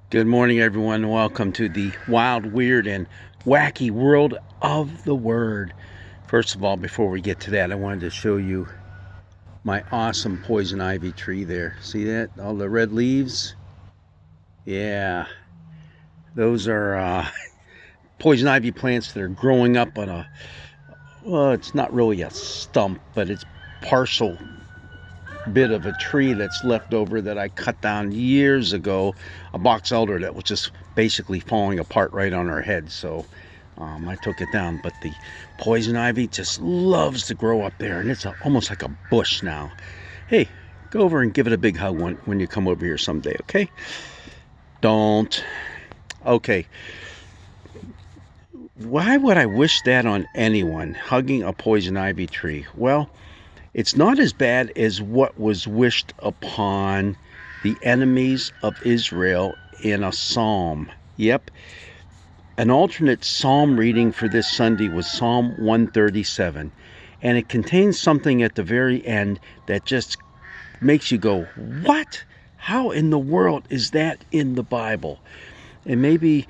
Good morning, everyone. Welcome to the wild, weird, and wacky world of the Word. First of all, before we get to that, I wanted to show you my awesome poison ivy tree there. See that? All the red leaves? Yeah, those are poison ivy plants that are growing up on well, it's not really a stump, but it's partial bit of a tree that's left over that I cut down years ago, a box elder that was just basically falling apart right on our head. So I took it down, but the poison ivy just loves to grow up there, and it's almost like a bush now. Hey, go over and give it a big hug when you come over here someday, okay? Don't. Okay. Why would I wish that on anyone, hugging a poison ivy tree? Well, it's not as bad as what was wished upon the enemies of Israel in a psalm. Yep. An alternate psalm reading for this Sunday was Psalm 137. And it contains something at the very end that just makes you go, what? How in the world is that in the Bible? And maybe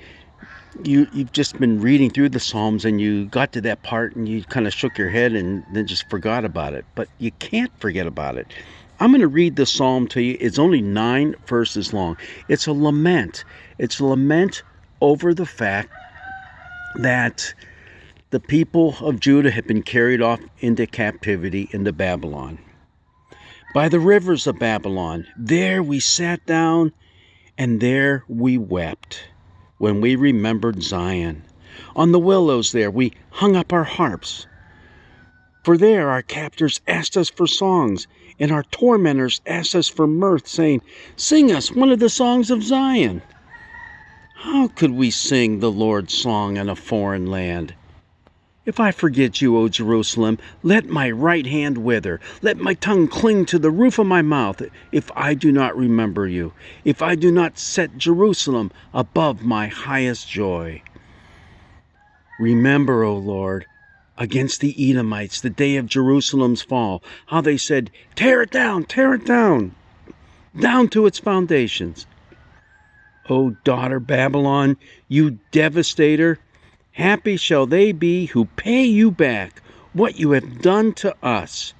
you've just been reading through the Psalms and you got to that part and you kind of shook your head and then just forgot about it. But you can't forget about it. I'm going to read the Psalm to you. It's only 9 verses long. It's a lament. It's a lament over the fact that the people of Judah had been carried off into captivity into Babylon. By the rivers of Babylon, there we sat down and there we wept when we remembered Zion. On the willows there we hung up our harps. For there our captors asked us for songs, and our tormentors asked us for mirth, saying, sing us one of the songs of Zion. How could we sing the Lord's song in a foreign land? If I forget you, O Jerusalem, let my right hand wither. Let my tongue cling to the roof of my mouth, if I do not remember you, if I do not set Jerusalem above my highest joy. Remember, O Lord, against the Edomites, the day of Jerusalem's fall, how they said, tear it down, down to its foundations. O daughter Babylon, you devastator, happy shall they be who pay you back what you have done to us.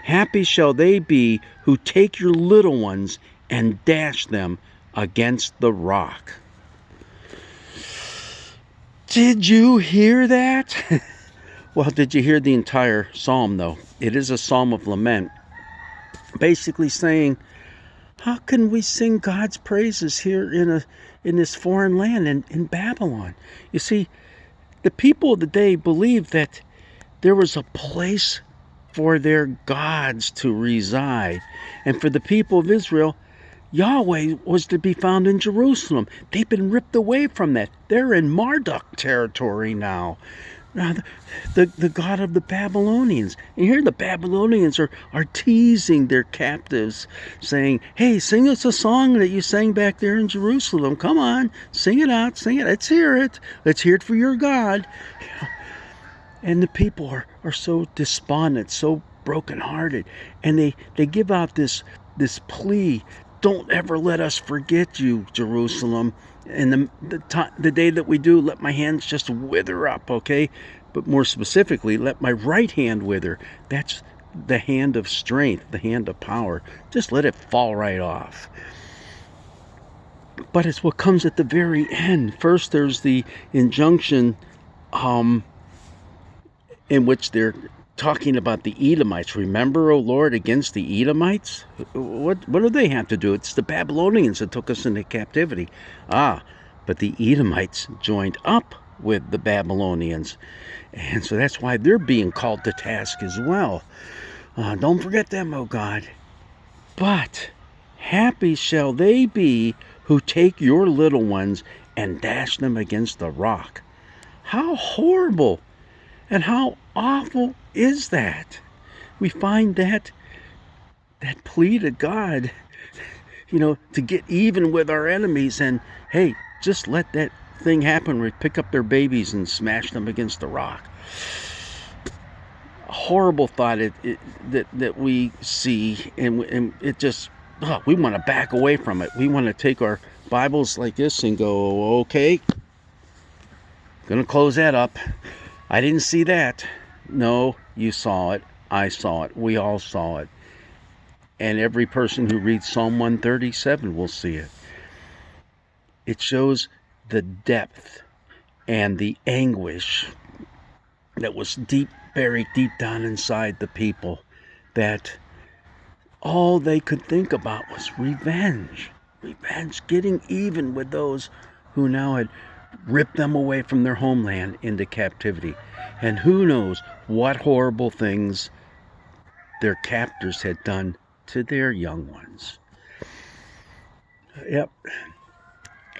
Happy shall they be who take your little ones and dash them against the rock. Did you hear that? Well, did you hear the entire psalm, though? It is a psalm of lament, basically saying, how can we sing God's praises here in this foreign land, in Babylon? You see, the people of the day believed that there was a place for their gods to reside. And for the people of Israel, Yahweh was to be found in Jerusalem. They've been ripped away from that. They're in Marduk territory now. Now, the god of the Babylonians. And here the Babylonians are teasing their captives, saying, hey, sing us a song that you sang back there in Jerusalem. Come on, sing it out, sing it. Let's hear it. Let's hear it for your God. And the people are so despondent, so brokenhearted. And they give out this plea, don't ever let us forget you, Jerusalem. And the day that we do, let my hands just wither up, okay? But more specifically, let my right hand wither. That's the hand of strength, the hand of power. Just let it fall right off. But it's what comes at the very end. First, there's the injunction in which they're talking about the Edomites. Remember, O Lord, against the Edomites? What do they have to do? It's the Babylonians that took us into captivity. But the Edomites joined up with the Babylonians. And so that's why they're being called to task as well. Don't forget them, O God. But happy shall they be who take your little ones and dash them against the rock. How horrible and how awful is that? We find that plea to God, to get even with our enemies, and hey, just let that thing happen where we pick up their babies and smash them against the rock. A horrible thought that we see, and it just, we want to back away from it. We want to take our Bibles like this and go, okay, gonna close that up. I didn't see that. No, you saw it. I saw it. We all saw it. And every person who reads Psalm 137 will see it. It shows the depth and the anguish that was buried deep down inside the people, that all they could think about was revenge. Revenge, getting even with those who now had ripped them away from their homeland into captivity. And who knows what horrible things their captors had done to their young ones. Yep.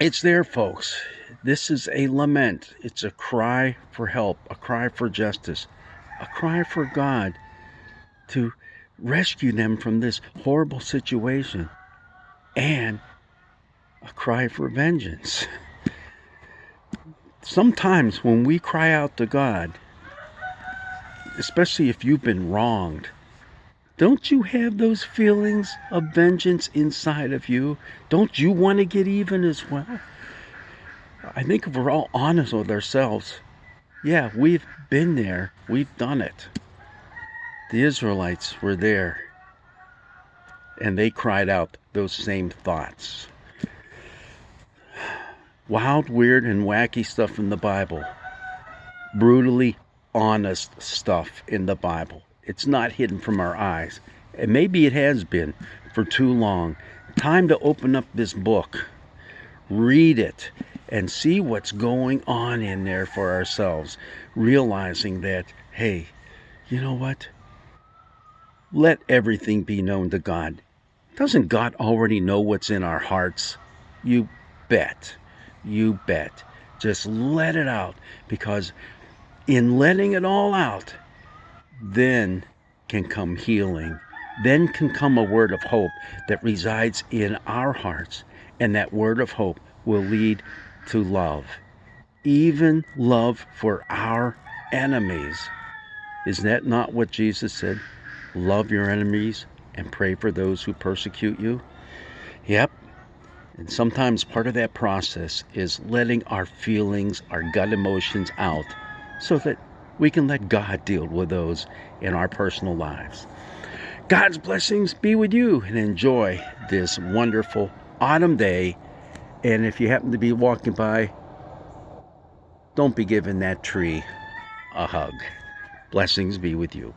It's there, folks. This is a lament. It's a cry for help, a cry for justice, a cry for God to rescue them from this horrible situation, and a cry for vengeance. Sometimes when we cry out to God, especially if you've been wronged, don't you have those feelings of vengeance inside of you? Don't you want to get even as well? I think if we're all honest with ourselves, yeah, we've been there. We've done it. The Israelites were there, and they cried out those same thoughts. Wild, weird, and wacky stuff in the Bible. Brutally honest stuff in the Bible. It's not hidden from our eyes. And maybe it has been for too long. Time to open up this book, read it, and see what's going on in there for ourselves. Realizing that, hey, you know what? Let everything be known to God. Doesn't God already know what's in our hearts? You bet. You bet. Just let it out, because in letting it all out, then can come healing. Then can come a word of hope that resides in our hearts. And that word of hope will lead to love. Even love for our enemies. Is that not what Jesus said? Love your enemies and pray for those who persecute you? Yep. And sometimes part of that process is letting our feelings, our gut emotions out, so that we can let God deal with those in our personal lives. God's blessings be with you, and enjoy this wonderful autumn day. And if you happen to be walking by, don't be giving that tree a hug. Blessings be with you.